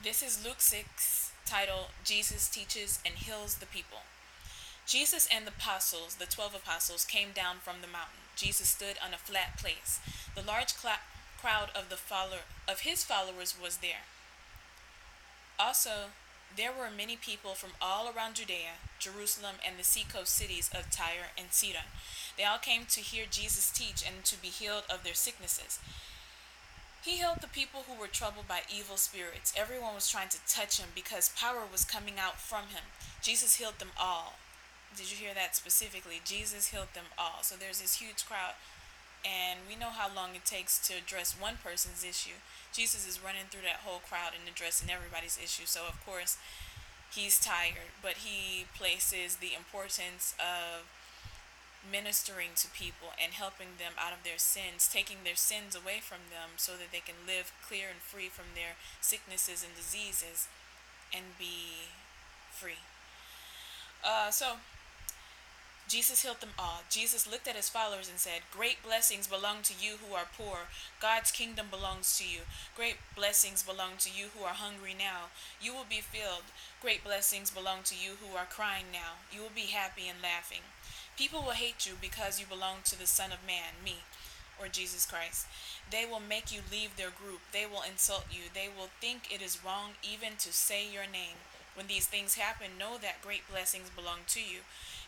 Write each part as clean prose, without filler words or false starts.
This is Luke 6, titled Jesus Teaches and Heals the People. Jesus and the apostles, the 12 apostles, came down from the mountain. Jesus stood on a flat place. The large crowd of his followers was there. Also, there were many people from all around Judea, Jerusalem, and the seacoast cities of Tyre and Sidon. They all came to hear Jesus teach and to be healed of their sicknesses. He healed the people who were troubled by evil spirits. Everyone was trying to touch him because power was coming out from him. Jesus healed them all. Did you hear that specifically? Jesus healed them all. So there's this huge crowd, and we know how long it takes to address one person's issue. Jesus is running through that whole crowd and addressing everybody's issue. So, of course, he's tired, but he places the importance of ministering to people and helping them out of their sins, taking their sins away from them so that they can live clear and free from their sicknesses and diseases and be free. So Jesus healed them all. Jesus looked at his followers and said, "Great blessings belong to you who are poor. God's kingdom belongs to you. Great blessings belong to you who are hungry now. You will be filled. Great blessings belong to you who are crying now. You will be happy and laughing. People will hate you because you belong to the Son of Man, me, or Jesus Christ. They will make you leave their group. They will insult you. They will think it is wrong even to say your name. When these things happen, know that great blessings belong to you.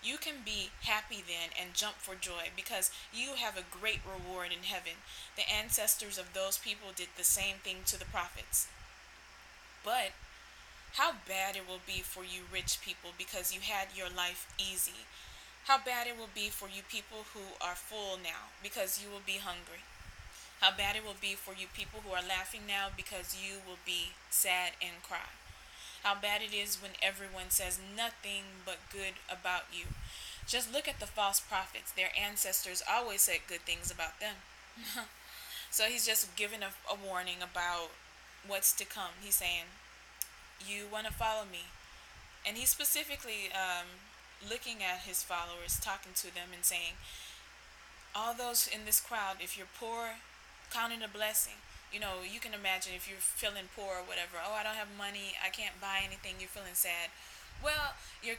You can be happy then and jump for joy because you have a great reward in heaven. The ancestors of those people did the same thing to the prophets. But how bad it will be for you rich people because you had your life easy. How bad it will be for you people who are full now because you will be hungry. How bad it will be for you people who are laughing now because you will be sad and cry. How bad it is when everyone says nothing but good about you. Just look at the false prophets. Their ancestors always said good things about them. So he's just giving a warning about what's to come. He's saying, you want to follow me. And he's specifically looking at his followers, talking to them and saying, all those in this crowd, if you're poor, count it a blessing. You can imagine if you're feeling poor or whatever. Oh, I don't have money. I can't buy anything. You're feeling sad. Well, your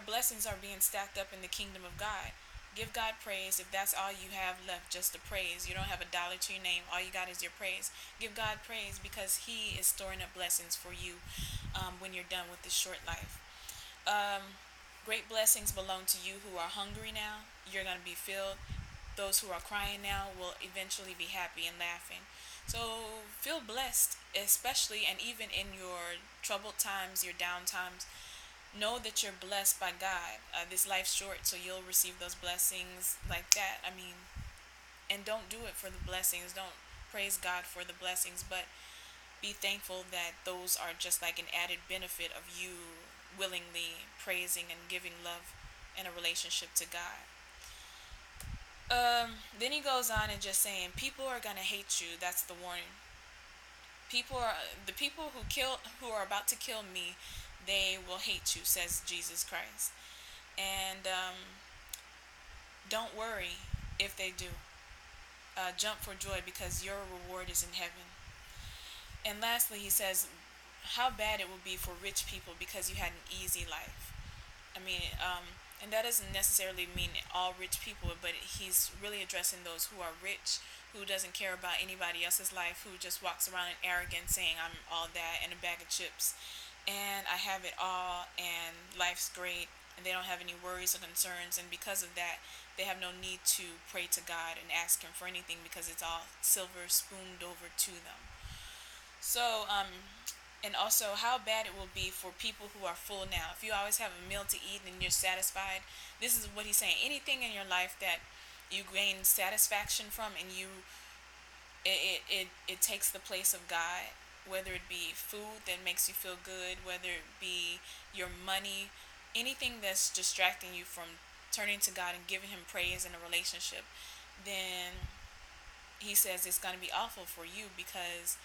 blessings are being stacked up in the kingdom of God. Give God praise if that's all you have left, just to praise. You don't have a dollar to your name. All you got is your praise. Give God praise because He is storing up blessings for you when you're done with this short life. Great blessings belong to you who are hungry now. You're going to be filled. Those who are crying now will eventually be happy and laughing. So feel blessed, especially and even in your troubled times, your down times. Know that you're blessed by God. This life's short, so you'll receive those blessings like that. And don't do it for the blessings. Don't praise God for the blessings, but be thankful that those are just like an added benefit of you willingly praising and giving love in a relationship to God. Then he goes on and just saying, people are gonna hate you. That's the warning. The people who are about to kill me. They will hate you, says Jesus Christ. And don't worry if they do. Jump for joy because your reward is in heaven. And lastly, he says, how bad it will be for rich people because you had an easy life. And that doesn't necessarily mean all rich people, but he's really addressing those who are rich, who doesn't care about anybody else's life, who just walks around in arrogance saying, I'm all that and a bag of chips, and I have it all, and life's great, and they don't have any worries or concerns, and because of that, they have no need to pray to God and ask Him for anything because it's all silver spooned over to them. So, and also how bad it will be for people who are full now. If you always have a meal to eat and you're satisfied, this is what he's saying. Anything in your life that you gain satisfaction from and it takes the place of God, whether it be food that makes you feel good, whether it be your money, anything that's distracting you from turning to God and giving Him praise in a relationship, then he says it's going to be awful for you because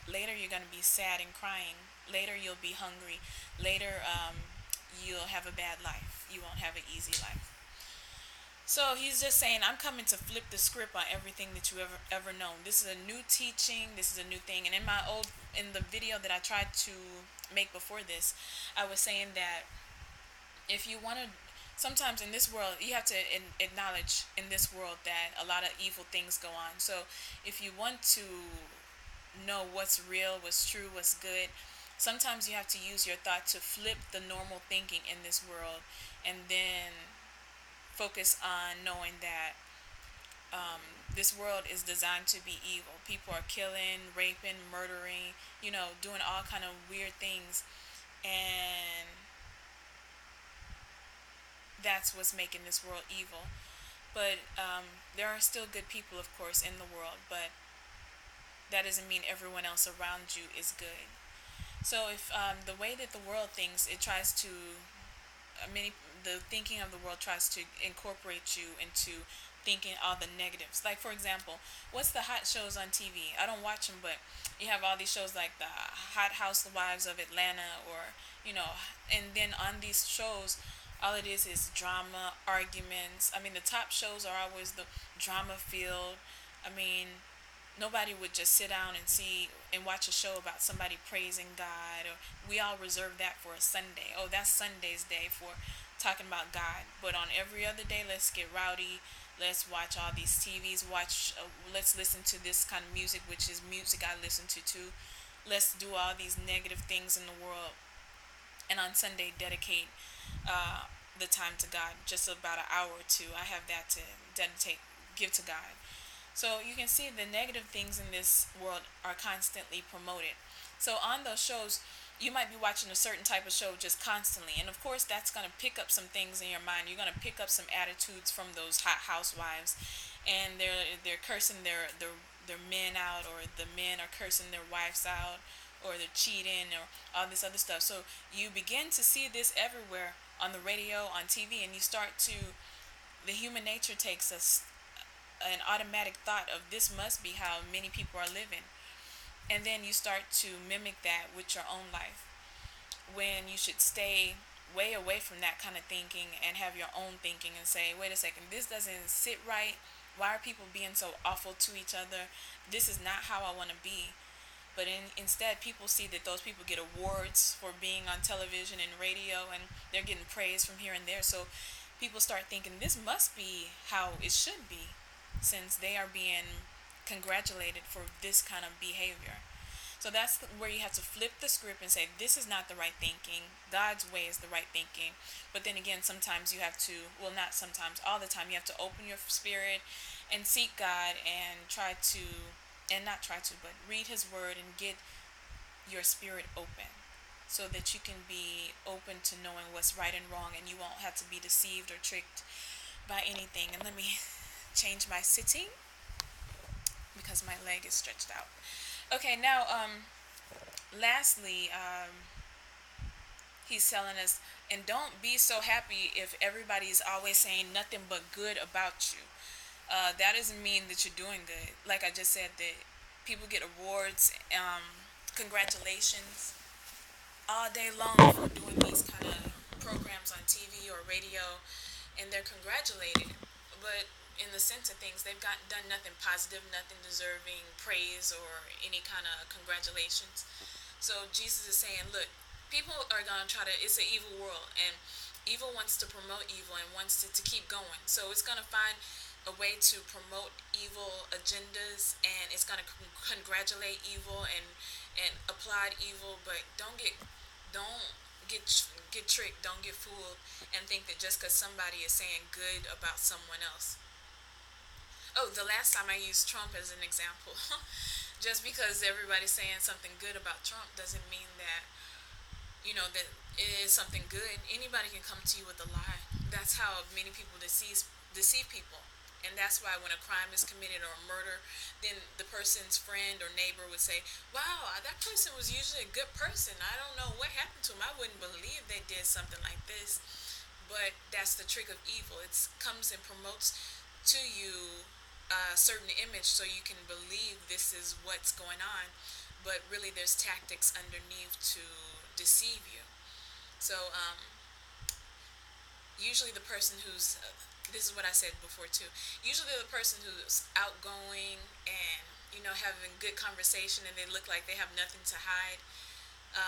later you're going to be sad and crying. Later you'll be hungry. Later you'll have a bad life. You won't have an easy life. So he's just saying, I'm coming to flip the script on everything that you ever known. This is a new teaching. This is a new thing. And in the video that I tried to make before this, I was saying that if you want to, sometimes in this world, you have to acknowledge in this world that a lot of evil things go on. So if you want to know what's real, what's true, what's good, sometimes you have to use your thought to flip the normal thinking in this world, and then focus on knowing that this world is designed to be evil. People are killing, raping, murdering, doing all kind of weird things, and that's what's making this world evil. But there are still good people, of course, in the world, but that doesn't mean everyone else around you is good. So if the way that the world thinks, it tries to many the thinking of the world tries to incorporate you into thinking all the negatives. Like, for example, what's the hot shows on TV? I don't watch them, but you have all these shows like the Hot Housewives of Atlanta, or and then on these shows, all it is drama, arguments. I mean, the top shows are always the drama field. I mean, nobody would just sit down and see and watch a show about somebody praising God, or we all reserve that for a Sunday. Oh, that's Sunday's day for talking about God. But on every other day, let's get rowdy. Let's watch all these TVs. Let's listen to this kind of music, which is music I listen to too. Let's do all these negative things in the world, and on Sunday dedicate the time to God, just about an hour or two. I have that to dedicate, give to God. So you can see the negative things in this world are constantly promoted. So on those shows, you might be watching a certain type of show just constantly, and of course that's going to pick up some things in your mind. You're going to pick up some attitudes from those hot housewives, and they're cursing their men out, or the men are cursing their wives out, or they're cheating, or all this other stuff. So you begin to see this everywhere on the radio, on TV, and you start to, the human nature takes us an automatic thought of this must be how many people are living, and then you start to mimic that with your own life, when you should stay way away from that kind of thinking and have your own thinking and say, wait a second, this doesn't sit right. Why are people being so awful to each other? This is not how I want to be. But instead, people see that those people get awards for being on television and radio, and they're getting praise from here and there. So people start thinking this must be how it should be, since they are being congratulated for this kind of behavior. So that's where you have to flip the script and say, this is not the right thinking. God's way is the right thinking. But then again, sometimes you have to, well, not sometimes, all the time, you have to open your spirit and seek God, and not try to, but read His Word and get your spirit open, so that you can be open to knowing what's right and wrong, and you won't have to be deceived or tricked by anything. And let me change my sitting because my leg is stretched out. Okay, now, lastly, he's telling us, and don't be so happy if everybody's always saying nothing but good about you. That doesn't mean that you're doing good. Like I just said, that people get awards, congratulations, all day long for doing these kind of programs on TV or radio, and they're congratulated. But in the sense of things, they've done nothing positive, nothing deserving praise or any kind of congratulations. So Jesus is saying, look, people are going to try to, it's an evil world, and evil wants to promote evil and wants it to keep going. So it's going to find a way to promote evil agendas, and it's going to congratulate evil and applaud evil. But don't get tricked, don't get fooled, and think that just because somebody is saying good about someone else. Oh, the last time I used Trump as an example. Just because everybody's saying something good about Trump doesn't mean that that it is something good. Anybody can come to you with a lie. That's how many people deceive people. And that's why when a crime is committed, or a murder, then the person's friend or neighbor would say, wow, that person was usually a good person. I don't know what happened to him. I wouldn't believe they did something like this. But that's the trick of evil. It comes and promotes to you a certain image, so you can believe this is what's going on. But really, there's tactics underneath to deceive you. So usually the person who's this is what I said before too. Usually the person who's outgoing and having good conversation and they look like they have nothing to hide,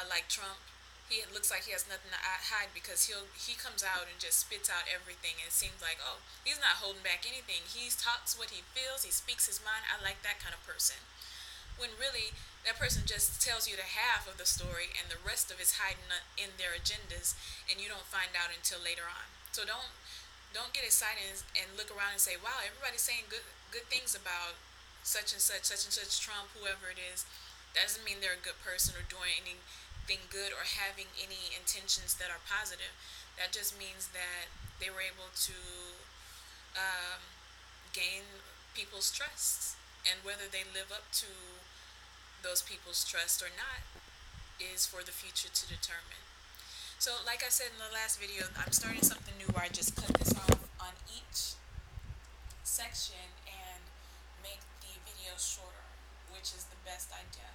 like Trump. He looks like he has nothing to hide because he comes out and just spits out everything, and it seems like, oh, he's not holding back anything. He talks what he feels. He speaks his mind. I like that kind of person. When really that person just tells you the half of the story and the rest of it's hiding in their agendas, and you don't find out until later on. So don't get excited and look around and say, wow, everybody's saying good things about such and such Trump, whoever it is. That doesn't mean they're a good person or doing anything good or having any intentions that are positive. That just means that they were able to um, gain people's trust, and whether they live up to those people's trust or not is for the future to determine. So, like I said in the last video, I'm starting something new where I just cut this off on each section and make the video shorter, which is the best idea.